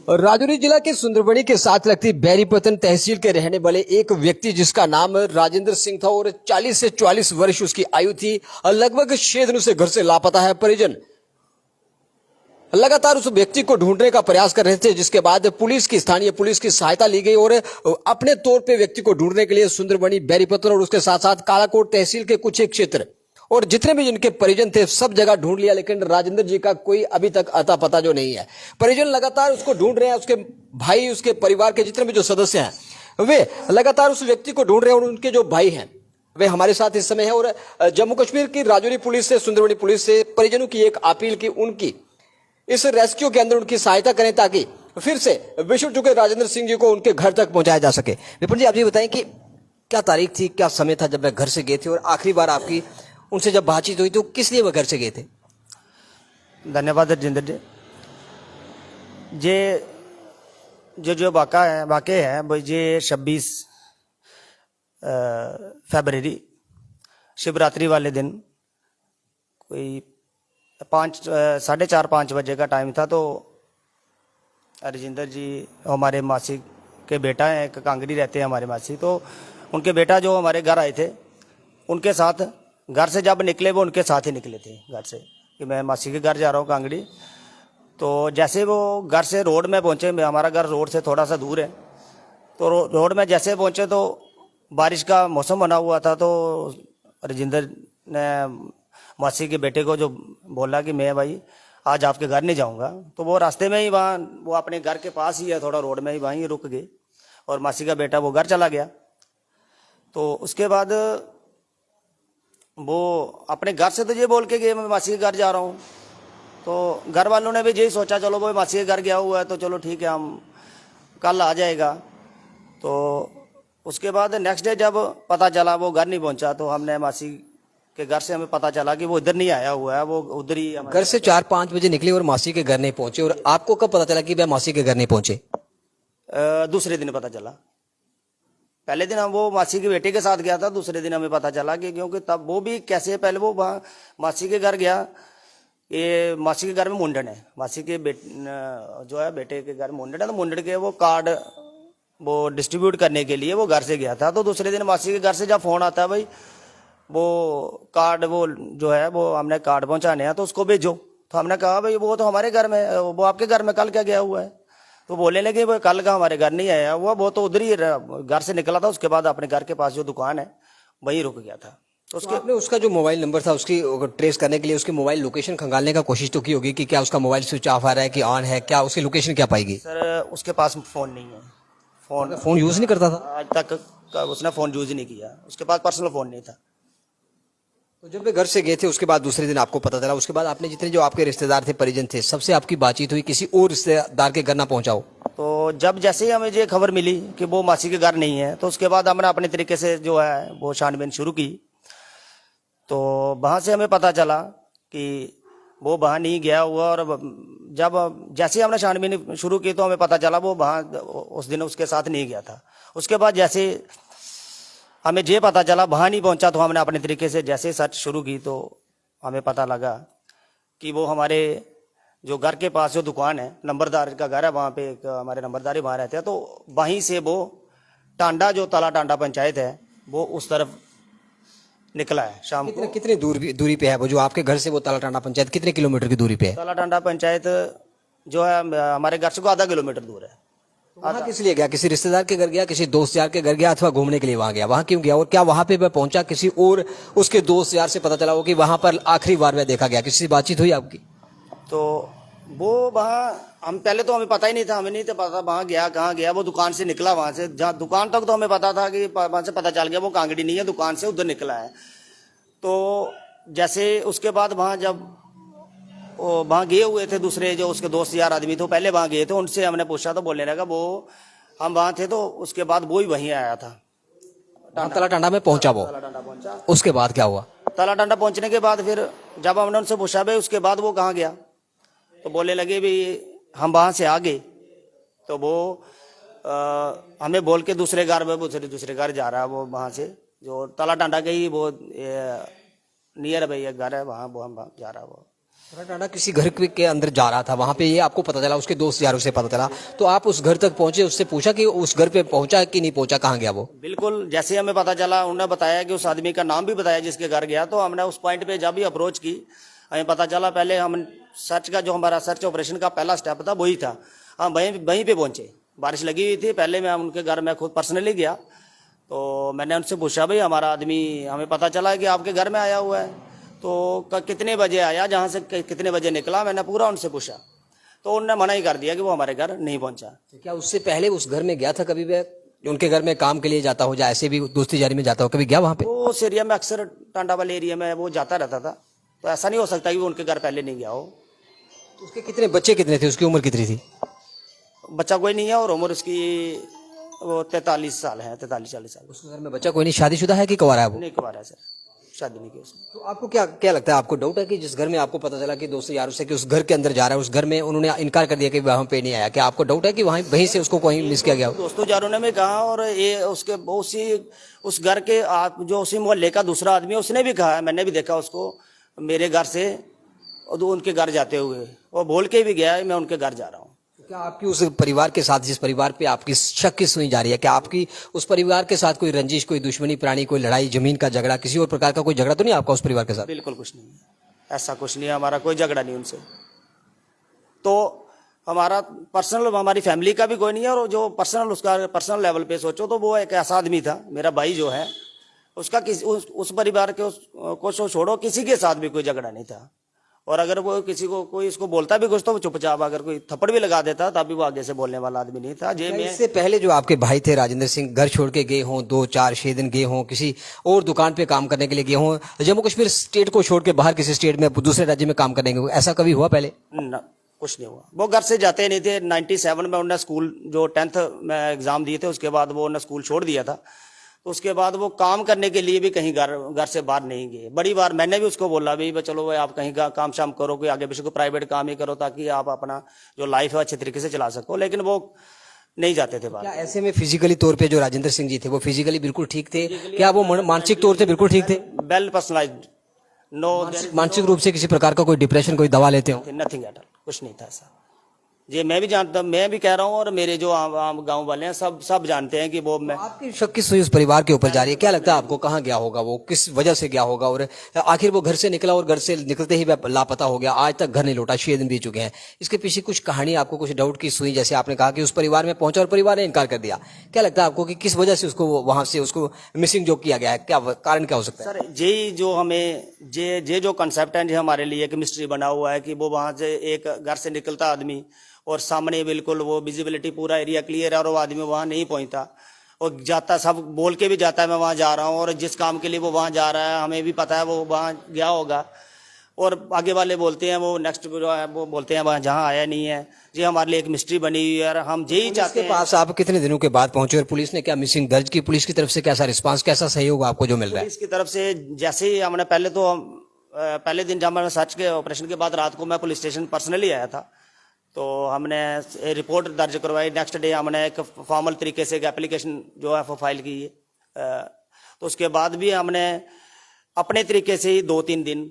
और राजौरी जिला के सुंदरबनी के साथ लगती बैरीपतन तहसील के रहने वाले एक व्यक्ति जिसका नाम राजेंद्र सिंह था और 40 से 44 वर्ष उसकी आयु थी और लगभग 6 दिनों से घर से लापता है। परिजन लगातार उस व्यक्ति को ढूंढने का प्रयास कर रहे थे, जिसके बाद स्थानीय पुलिस की सहायता ली गई और अपने तौर पे व्यक्ति को ढूंढने के लिए सुंदरबनी, बैरीपतन और उसके साथ साथ कालाकोट तहसील के कुछ एक क्षेत्र और जितने भी जिनके परिजन थे सब जगह ढूंढ लिया, लेकिन राजेंद्र जी का कोई अभी तक अता पता जो नहीं है। परिजन लगातार उसको ढूंढ रहे हैं, उसके भाई, उसके परिवार के जितने भी जो सदस्य हैं वे लगातार उस व्यक्ति को ढूंढ रहे हैं और उनके जो भाई हैं वे हमारे साथ इस समय है। और जम्मू कश्मीर की राजौरी पुलिस से, सुंदरबनी पुलिस से परिजनों की एक अपील की उनकी इस रेस्क्यू के अंदर उनकी सहायता करें ताकि फिर से बिछड़ चुके राजेंद्र सिंह जी को उनके घर तक पहुंचाया जा सके। विपिन जी, आप ये बताएं कि क्या तारीख थी, क्या समय था जब वह घर से गए थे और आखिरी बार आपकी उनसे जब बातचीत हुई तो किस लिए वह घर से गए थे? धन्यवाद रजिंदर जी। ये जो वाक़े हैं वो ये 26 फरवरी शिवरात्रि वाले दिन कोई 4:30-5 बजे का टाइम था। तो रजिंदर जी हमारे मासी के बेटा हैं, एक कांगड़ी रहते हैं हमारे मासी, तो उनके बेटा जो हमारे घर आए थे उनके साथ घर से जब निकले वो उनके साथ ही निकले थे घर से कि मैं मासी के घर जा रहा हूँ कांगड़ी। तो जैसे वो घर से रोड में पहुँचे, हमारा घर रोड से थोड़ा सा दूर है, तो रोड में जैसे पहुँचे तो बारिश का मौसम बना हुआ था। तो रजिंदर ने मासी के बेटे को जो बोला कि मैं भाई आज आपके घर नहीं जाऊँगा, तो वो रास्ते में ही वहाँ वो अपने घर के पास ही है, थोड़ा रोड में ही वहीं रुक गए और मासी का बेटा वो घर चला गया। तो उसके बाद वो अपने घर से तो ये बोल के गए मैं मासी के घर जा रहा हूँ, तो घर वालों ने भी यही सोचा चलो वो मासी के घर गया हुआ है तो चलो ठीक है हम कल आ जाएगा। तो उसके बाद नेक्स्ट डे जब पता चला वो घर नहीं पहुंचा, तो हमने मासी के घर से हमें पता चला कि वो इधर नहीं आया हुआ है, वो उधर ही घर से 4-5 बजे निकले और मासी के घर नहीं पहुंचे। और आपको कब पता चला कि वह मासी के घर नहीं पहुंचे? दूसरे दिन पता चला। पहले दिन हम वो मासी के बेटे के साथ गया था, दूसरे दिन हमें पता चला कि क्योंकि तब वो भी कैसे पहले वो वहाँ मासी के घर गया, ये मासी के घर में मुंडन है, मासी के जो है बेटे के घर मुंडन है, तो मुंडन के वो कार्ड वो डिस्ट्रीब्यूट करने के लिए वो घर से गया था। तो दूसरे दिन मासी के घर से जब फोन आता है भाई वो कार्ड वो जो है वो हमने कार्ड पहुँचाने हैं तो उसको भेजो, तो हमने कहा भाई वो तो हमारे घर में, वो आपके घर में कल क्या गया हुआ है? तो बोलने लगे वो कल का हमारे घर नहीं आया हुआ, वो तो उधर ही घर से निकला था, उसके बाद अपने घर के पास जो दुकान है वहीं रुक गया था। तो उसके आपने उसका जो मोबाइल नंबर था उसकी ट्रेस करने के लिए उसकी मोबाइल लोकेशन खंगालने का कोशिश तो की होगी कि क्या उसका मोबाइल स्विच ऑफ आ रहा है कि ऑन है, क्या उसकी लोकेशन क्या पाएगी? सर उसके पास फोन नहीं है, फोन यूज नहीं करता था आज तक, उसने फोन यूज ही नहीं किया, उसके पास पर्सनल फोन नहीं था। तो जब वे घर से गए थे उसके बाद दूसरे दिन आपको पता चला, उसके बाद आपने जितने जो आपके रिश्तेदार थे, परिजन थे, सबसे आपकी बातचीत हुई, किसी और रिश्तेदार के घर ना पहुंचाओ? तो जब जैसे ही हमें ये खबर मिली कि वो मासी के घर नहीं है, तो उसके बाद हमने अपने तरीके से जो है वो छानबीन शुरू की। तो वहाँ से हमें पता चला कि वो वहाँ नहीं गया हुआ, और जब जैसे ही हमने छानबीन शुरू की तो हमें पता चला वो वहाँ उस दिन उसके साथ नहीं गया था। उसके बाद जैसे हमें ये पता चला वहाँ नहीं पहुँचा, तो हमने अपने तरीके से जैसे सर्च शुरू की तो हमें पता लगा कि वो हमारे जो घर के पास जो दुकान है, नंबरदार का घर है, वहाँ पे एक हमारे नंबरदारी वहाँ रहते हैं, तो वहीं से वो टांडा जो तला टांडा पंचायत है वो उस तरफ निकला है शाम को। कितनी दूरी पे है वो जो आपके घर से वो तला टांडा पंचायत कितने किलोमीटर की दूरी पे है? तला टांडा पंचायत जो है हमारे घर से को आधा किलोमीटर दूर है। वहाँ किस लिए गया? किसी रिश्तेदार के घर गया, किसी दोस्त यार के घर गया, अथवा घूमने के लिए वहाँ गया? वहाँ क्यों गया और क्या वहाँ पे वह पहुंचा किसी और उसके दोस्त यार से पता चला हो कि वहाँ पर आखिरी बार वह देखा गया? किसी से बातचीत हुई आपकी? तो वो वहाँ हम पहले तो हमें पता ही नहीं था, हमें नहीं था पता वहाँ गया कहाँ गया। वो दुकान से निकला, वहाँ से जहाँ दुकान तक तो हमें पता था कि वहाँ से पता चल गया वो कांगड़ी नहीं है, दुकान से उधर निकला है। तो जैसे उसके बाद वहाँ जब वहाँ गए हुए थे दूसरे जो उसके दोस्त यार आदमी थे, पहले वहाँ गए थे, उनसे हमने पूछा तो बोलने लगा वो हम वहाँ थे, तो उसके बाद वो ही वहीं आया था, तला टांडा में पहुंचा वो। तला टांडा पहुंचा। उसके बाद क्या हुआ? तला टांडा पहुंचने के बाद फिर जब हमने उनसे पूछा भाई उसके बाद वो कहाँ गया, तो बोलने लगे भी हम वहाँ से आ गए, तो वो हमें बोल के दूसरे घर में दूसरे घर जा रहा है, वो वहाँ से जो तला टांडा के ही वो नियर भाई एक घर है वहाँ वो हम जा रहा है वो। टाटा किसी घर के अंदर जा रहा था, वहां पे ये आपको पता चला, उसके दोस्त यारों से पता चला, तो आप उस घर तक पहुंचे, उससे पूछा कि उस घर पे पहुंचा कि नहीं पहुंचा, कहाँ गया वो? बिल्कुल, जैसे हमें पता चला, उन्होंने बताया कि उस आदमी का नाम भी बताया जिसके घर गया, तो हमने उस पॉइंट पे जब भी अप्रोच की, हमें पता चला, पहले हम सर्च का जो हमारा सर्च ऑपरेशन का पहला स्टेप था वही था। हम वहीं पे पहुंचे, बारिश लगी हुई थी, पहले मैं उनके घर में खुद पर्सनली गया, तो मैंने उनसे पूछा, भाई हमारा आदमी, हमें पता चला है कि आपके घर में आया हुआ है, तो कितने बजे आया, जहाँ से कितने बजे निकला, मैंने पूरा उनसे पूछा, तो उन्होंने मना ही कर दिया कि वो हमारे घर नहीं पहुंचा। तो क्या उससे पहले उस घर में गया था कभी भी? उनके घर में काम के लिए जाता हो या ऐसे भी दोस्ती यारी में जाता हो, कभी गया वहां पे? वो उस एरिया में अक्सर टांडा वाले एरिया में वो जाता रहता था, तो ऐसा नहीं हो सकता कि वो उनके घर पहले नहीं गया हो। तो उसके कितने बच्चे कितने थे, उसकी उम्र कितनी थी? बच्चा कोई नहीं है और उम्र उसकी वो 43 साल है, 43-40 साल। उसके घर में बच्चा कोई नहीं, शादीशुदा है कि कुंवारा है वो? नहीं, कुंवारा है सर, शादी नहीं की उसने। तो आपको क्या क्या लगता है, आपको डाउट है कि जिस घर में आपको पता चला कि दोस्तों यारों से कि उस घर के अंदर जा रहा है, उस घर में उन्होंने इनकार कर दिया कि वहां पे नहीं आया, क्या आपको डाउट है कि वहीं से उसको कहीं मिस किया गया हो? दोस्तों यारों ने भी कहा, और ये उसके उस घर के जो उसी मोहल्ले का दूसरा आदमी है, उसने भी कहा, मैंने भी देखा उसको मेरे घर से और उनके घर जाते हुए, वो बोल के भी गया है मैं उनके घर जा रहा हूँ। क्या आपकी उस परिवार के साथ, जिस परिवार पे आपकी शक की सुनी जा रही है, क्या आपकी उस परिवार के साथ कोई रंजिश, कोई दुश्मनी प्राणी, कोई लड़ाई, जमीन का झगड़ा, किसी और प्रकार का कोई झगड़ा तो नहीं आपका उस परिवार के साथ? बिल्कुल कुछ नहीं है, ऐसा कुछ नहीं है, हमारा कोई झगड़ा नहीं उनसे। तो हमारा पर्सनल, हमारी फैमिली का भी कोई नहीं है, और जो पर्सनल, उसका पर्सनल लेवल पे सोचो तो वो एक ऐसा आदमी था, मेरा भाई जो है उसका उस परिवार के को छोड़ो, किसी के साथ भी कोई झगड़ा नहीं था। और अगर वो किसी को कोई इसको बोलता भी कुछ तो वो चुपचाप, अगर कोई थप्पड़ भी लगा देता तब भी वो आगे से बोलने वाला आदमी नहीं था। इससे पहले जो आपके भाई थे राजेंद्र सिंह, घर छोड़ के गए हों, 2-4-6 दिन गए हों, किसी और दुकान पे काम करने के लिए गए हों, जम्मू कश्मीर स्टेट को छोड़ के बाहर किसी स्टेट में, दूसरे राज्य में काम करने गए, ऐसा कभी हुआ पहले? ना, कुछ नहीं हुआ। वो घर से जाते नहीं थे। 97 में उन्होंने स्कूल, जो 10th में एग्जाम दिए थे, उसके बाद वो उन्होंने स्कूल छोड़ दिया था। तो उसके बाद वो काम करने के लिए भी कहीं घर से बाहर नहीं गए। बड़ी बार मैंने भी उसको बोला भी चलो भाई आप कहीं का काम शाम करो, कोई आगे पीछे को प्राइवेट काम ही करो, ताकि आप अपना जो लाइफ है अच्छे तरीके से चला सको, लेकिन वो नहीं जाते थे बाहर। क्या ऐसे में फिजिकली तौर पे जो राजेंद्र सिंह जी थे वो फिजिकली बिल्कुल ठीक थे? क्या वो मानसिक तौर पे बिल्कुल ठीक थे? वेल पर्सनलाइज्ड, नो, मानसिक रूप से किसी प्रकार का कोई डिप्रेशन, कोई दवा लेते हो? नथिंग एट ऑल, कुछ नहीं था ऐसा। ये मैं भी जानता, मैं भी कह रहा हूँ, और मेरे जो आम गांव वाले हैं सब जानते हैं कि वो मैं। आपकी शक किस सुई उस परिवार के ऊपर जा रही है? क्या लगता है आपको, कहाँ गया होगा वो, किस वजह से गया होगा, और आखिर वो घर से निकला और घर से निकलते ही लापता हो गया, आज तक घर नहीं लौटा, 6 दिन बीत चुके हैं, इसके पीछे कुछ कहानी आपको, कुछ डाउट की सुई? जैसे आपने कहा कि उस परिवार में पहुंचा और परिवार ने इनकार कर दिया, क्या लगता है आपको कि किस वजह से उसको वहां से उसको मिसिंग जो किया गया है, क्या कारण क्या हो सकता है? सर यही जो हमें जे जो कंसेप्ट है, जो हमारे लिए एक मिस्ट्री बना हुआ है कि वो वहां से एक घर से निकलता आदमी और सामने बिल्कुल वो विजिबिलिटी पूरा एरिया क्लियर है और वो आदमी वहां नहीं पहुंचता और जाता, सब बोल के भी जाता है मैं वहां जा रहा हूं, और जिस काम के लिए वो वहां जा रहा है हमें भी पता है वो वहां गया होगा, और आगे वाले बोलते हैं वो नेक्स्ट जो है वो बोलते हैं वहां जहां आया नहीं है। ये हमारे लिए एक मिस्ट्री बनी हुई है, और हम यही चाहते हैं। पास आप कितने दिनों के बाद पहुंचे और पुलिस ने क्या मिसिंग दर्ज की? पुलिस की तरफ से कैसा रिस्पांस, कैसा सहयोग आपको जो मिल रहा है? पुलिस की तरफ से जैसे ही हमने पहले दिन जब मैंने सर्च के ऑपरेशन के बाद रात को मैं पुलिस स्टेशन पर्सनली आया था, तो हमने रिपोर्ट दर्ज करवाई। नेक्स्ट डे हमने एक फॉर्मल तरीके से एक एप्लीकेशन जो है वो फाइल की है। तो उसके बाद भी हमने अपने तरीके से ही 2-3 दिन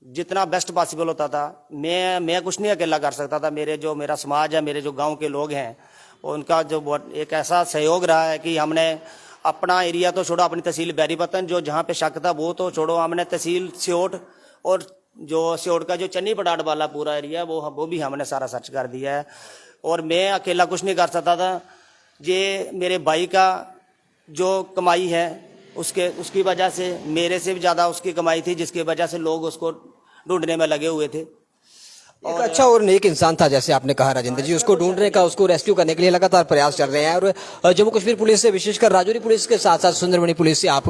जितना बेस्ट पॉसिबल होता था, मैं कुछ नहीं अकेला कर सकता था, मेरा समाज है, मेरे जो गांव के लोग हैं, उनका जो एक ऐसा सहयोग रहा है कि हमने अपना एरिया तो छोड़ो, अपनी तहसील बैरीपतन जो जहाँ पे शक था वो तो छोड़ो, हमने तहसील सियोट और जो सियोट का जो चन्नी पटाट वाला पूरा एरिया वो भी हमने सारा सर्च कर दिया है। और मैं अकेला कुछ नहीं कर सकता था। ये मेरे भाई का जो कमाई है उसकी वजह से, मेरे से भी ज़्यादा उसकी कमाई थी, जिसकी वजह से लोग उसको ढूंढने में लगे हुए थे। एक अच्छा और नेक इंसान था, जैसे आपने कहा राजेंद्र जी, उसको ढूंढने का, उसको रेस्क्यू करने के लिए लगातार प्रयास चल रहे हैं। और जम्मू कश्मीर पुलिस से, विशेषकर राजौरी पुलिस के साथ साथ सुंदरबनी पुलिस से आप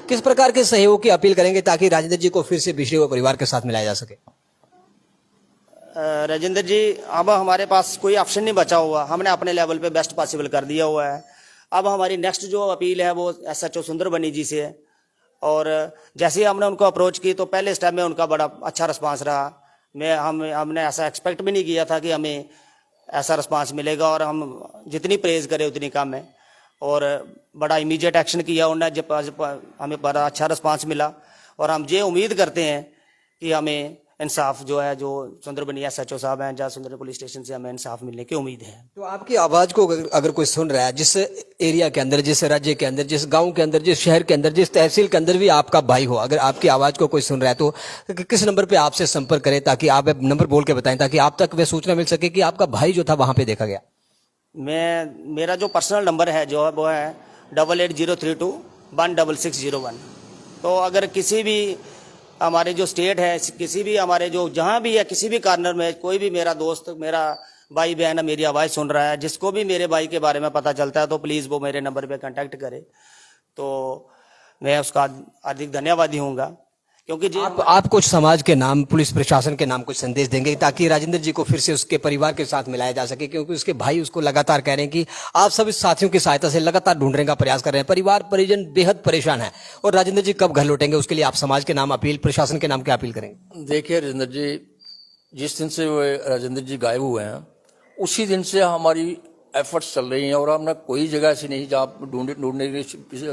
किस प्रकार के सहयोग की अपील करेंगे ताकि राजेंद्र जी को फिर से बिछड़े हुए परिवार के साथ मिलाया जा सके? राजेंद्र जी, अब हमारे पास कोई ऑप्शन नहीं बचा हुआ, हमने अपने लेवल पे बेस्ट पॉसिबल कर दिया हुआ है। अब हमारी नेक्स्ट जो अपील है वो SHO सुंदरबनी जी से है, और जैसे ही हमने उनको अप्रोच की तो पहले स्टेप में उनका बड़ा अच्छा रिस्पांस रहा। हमने ऐसा एक्सपेक्ट भी नहीं किया था कि हमें ऐसा रिस्पांस मिलेगा, और हम जितनी प्रेज करें उतनी कम है, और बड़ा इमीडिएट एक्शन किया उन्होंने, जब हमें बड़ा अच्छा रिस्पांस मिला। और हम ये उम्मीद करते हैं कि हमें इंसाफ जो है, जो सुंदरबनी SHO साहब हैं या सुंदरबनी पुलिस स्टेशन से हमें इंसाफ मिलने की उम्मीद है। तो आपकी आवाज को अगर कोई सुन रहा है, जिस एरिया के अंदर, जिस राज्य के अंदर, जिस गांव के अंदर, जिस शहर के अंदर, जिस तहसील के अंदर भी आपका भाई हो, अगर आपकी आवाज को कोई सुन रहा है तो किस नंबर पे आपसे संपर्क करें, ताकि आप नंबर बोल के बताएं ताकि आप तक वह सूचना मिल सके कि आपका भाई जो था वहां पे देखा गया। मेरा जो पर्सनल नंबर है जो है वो है 8803216601। तो अगर किसी भी हमारे जो स्टेट है, किसी भी हमारे जो जहाँ भी है, किसी भी कॉर्नर में कोई भी मेरा दोस्त, मेरा भाई बहन मेरी आवाज़ सुन रहा है, जिसको भी मेरे भाई के बारे में पता चलता है तो प्लीज़ वो मेरे नंबर पे कांटेक्ट करे, तो मैं उसका हार्दिक धन्यवादी हूँगा। क्योंकि जी आप कुछ समाज के नाम, पुलिस प्रशासन के नाम कुछ संदेश देंगे ताकि राजेंद्र जी को फिर से उसके परिवार के साथ मिलाया जा सके, क्योंकि उसके भाई उसको लगातार कह रहे हैं कि आप सब इस साथियों की सहायता से लगातार ढूंढने का प्रयास कर रहे हैं, परिवार परिजन बेहद परेशान है, और राजेंद्र जी कब घर लौटेंगे उसके लिए आप समाज के नाम अपील, प्रशासन के नाम क्या अपील करेंगे? देखिए राजेंद्र जी, जिस दिन से वो राजेंद्र जी गायब हुए हैं उसी दिन से हमारी एफर्ट्स चल रही हैं, और हमने कोई जगह ऐसी नहीं जहाँ ढूंढने की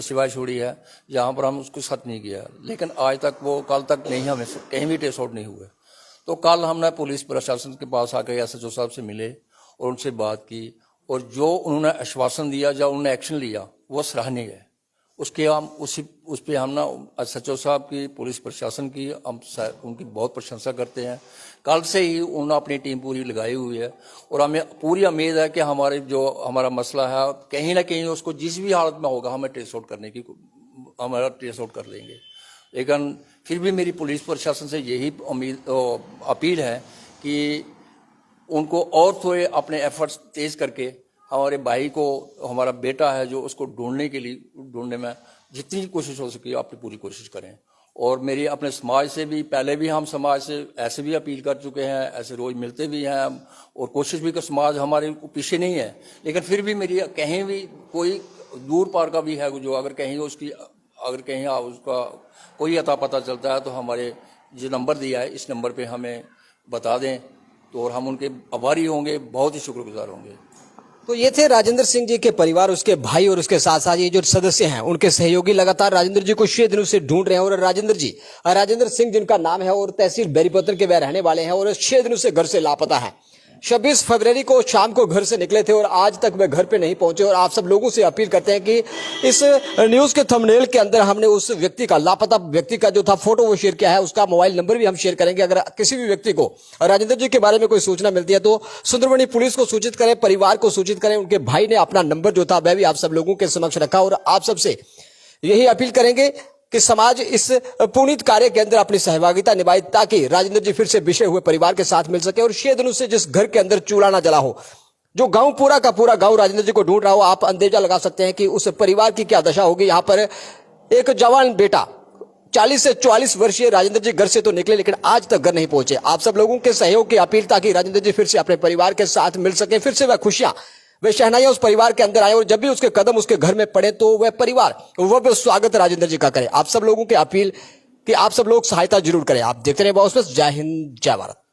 सिवाय छोड़ी है जहाँ पर हम उसको खत्म नहीं किया, लेकिन आज तक वो कल तक नहीं, हमें कहीं भी ट्रेस आउट नहीं हुए। तो कल हमने पुलिस प्रशासन के पास आकर SHO साहब से मिले और उनसे बात की, और जो उन्होंने आश्वासन दिया, जो उन्होंने एक्शन लिया वो सराहनीय है। उसके हम उस पर हम ना SHO साहब की, पुलिस प्रशासन की हम उनकी बहुत प्रशंसा करते हैं। कल से ही उन्होंने अपनी टीम पूरी लगाई हुई है, और हमें पूरी उम्मीद है कि हमारा मसला है कहीं ना कहीं उसको जिस भी हालत में होगा हमें ट्रेस आउट करने की, हमारा ट्रेस आउट कर लेंगे। लेकिन फिर भी मेरी पुलिस प्रशासन से यही अपील है कि उनको और थोड़े अपने एफर्ट्स तेज करके हमारे भाई को, हमारा बेटा है जो, उसको ढूंढने में जितनी कोशिश हो सके अपनी पूरी कोशिश करें। और मेरी अपने समाज से भी, पहले भी हम समाज से ऐसे भी अपील कर चुके हैं, ऐसे रोज मिलते भी हैं और कोशिश भी कर, समाज हमारे पीछे नहीं है, लेकिन फिर भी मेरी कहीं भी कोई दूर पार का भी है जो अगर कहीं उसका कोई अता पता चलता है तो हमारे जो नंबर दिया है इस नंबर पे हमें बता दें, तो और हम उनके आभारी होंगे, बहुत ही शुक्रगुजार होंगे। तो ये थे राजेंद्र सिंह जी के परिवार, उसके भाई और उसके साथ साथ ये जो सदस्य हैं उनके सहयोगी लगातार राजेंद्र जी को 6 दिनों से ढूंढ रहे हैं। और राजेंद्र सिंह जिनका नाम है और तहसील बेरीपत्र के वह रहने वाले हैं और 6 दिनों से घर से लापता है। 26 फरवरी को शाम को घर से निकले थे और आज तक वे घर पे नहीं पहुंचे। और आप सब लोगों से अपील करते हैं कि इस न्यूज के थंबनेल के अंदर हमने उस व्यक्ति का, लापता व्यक्ति का जो था फोटो वो शेयर किया है, उसका मोबाइल नंबर भी हम शेयर करेंगे। अगर किसी भी व्यक्ति को राजेंद्र जी के बारे में कोई सूचना मिलती है तो सुंदरबनी पुलिस को सूचित करें, परिवार को सूचित करें। उनके भाई ने अपना नंबर जो था वह भी आप सब लोगों के समक्ष रखा और आप सबसे यही अपील करेंगे कि समाज इस पुनीत कार्य के अंदर अपनी सहभागिता निभाए ताकि राजेंद्र जी फिर से बिछड़े हुए परिवार के साथ मिल सके। और 6 दिनों से जिस घर के अंदर चूल्हा ना जला हो, जो गांव पूरा का पूरा गांव राजेंद्र जी को ढूंढ रहा हो, आप अंदाजा लगा सकते हैं कि उस परिवार की क्या दशा होगी। यहां पर एक जवान बेटा 40 से 44 वर्षीय राजेंद्र जी घर से तो निकले लेकिन आज तक घर नहीं पहुंचे। आप सब लोगों के सहयोग की अपील ताकि राजेंद्र जी फिर से अपने परिवार के साथ मिल सके, फिर से वह खुशियां, वे शहनाइयां उस परिवार के अंदर आए और जब भी उसके कदम उसके घर में पड़े तो वह परिवार वह भी स्वागत राजेंद्र जी का करे। आप सब लोगों की अपील कि आप सब लोग सहायता जरूर करें। आप देखते रहे बॉस, जय हिंद जय भारत।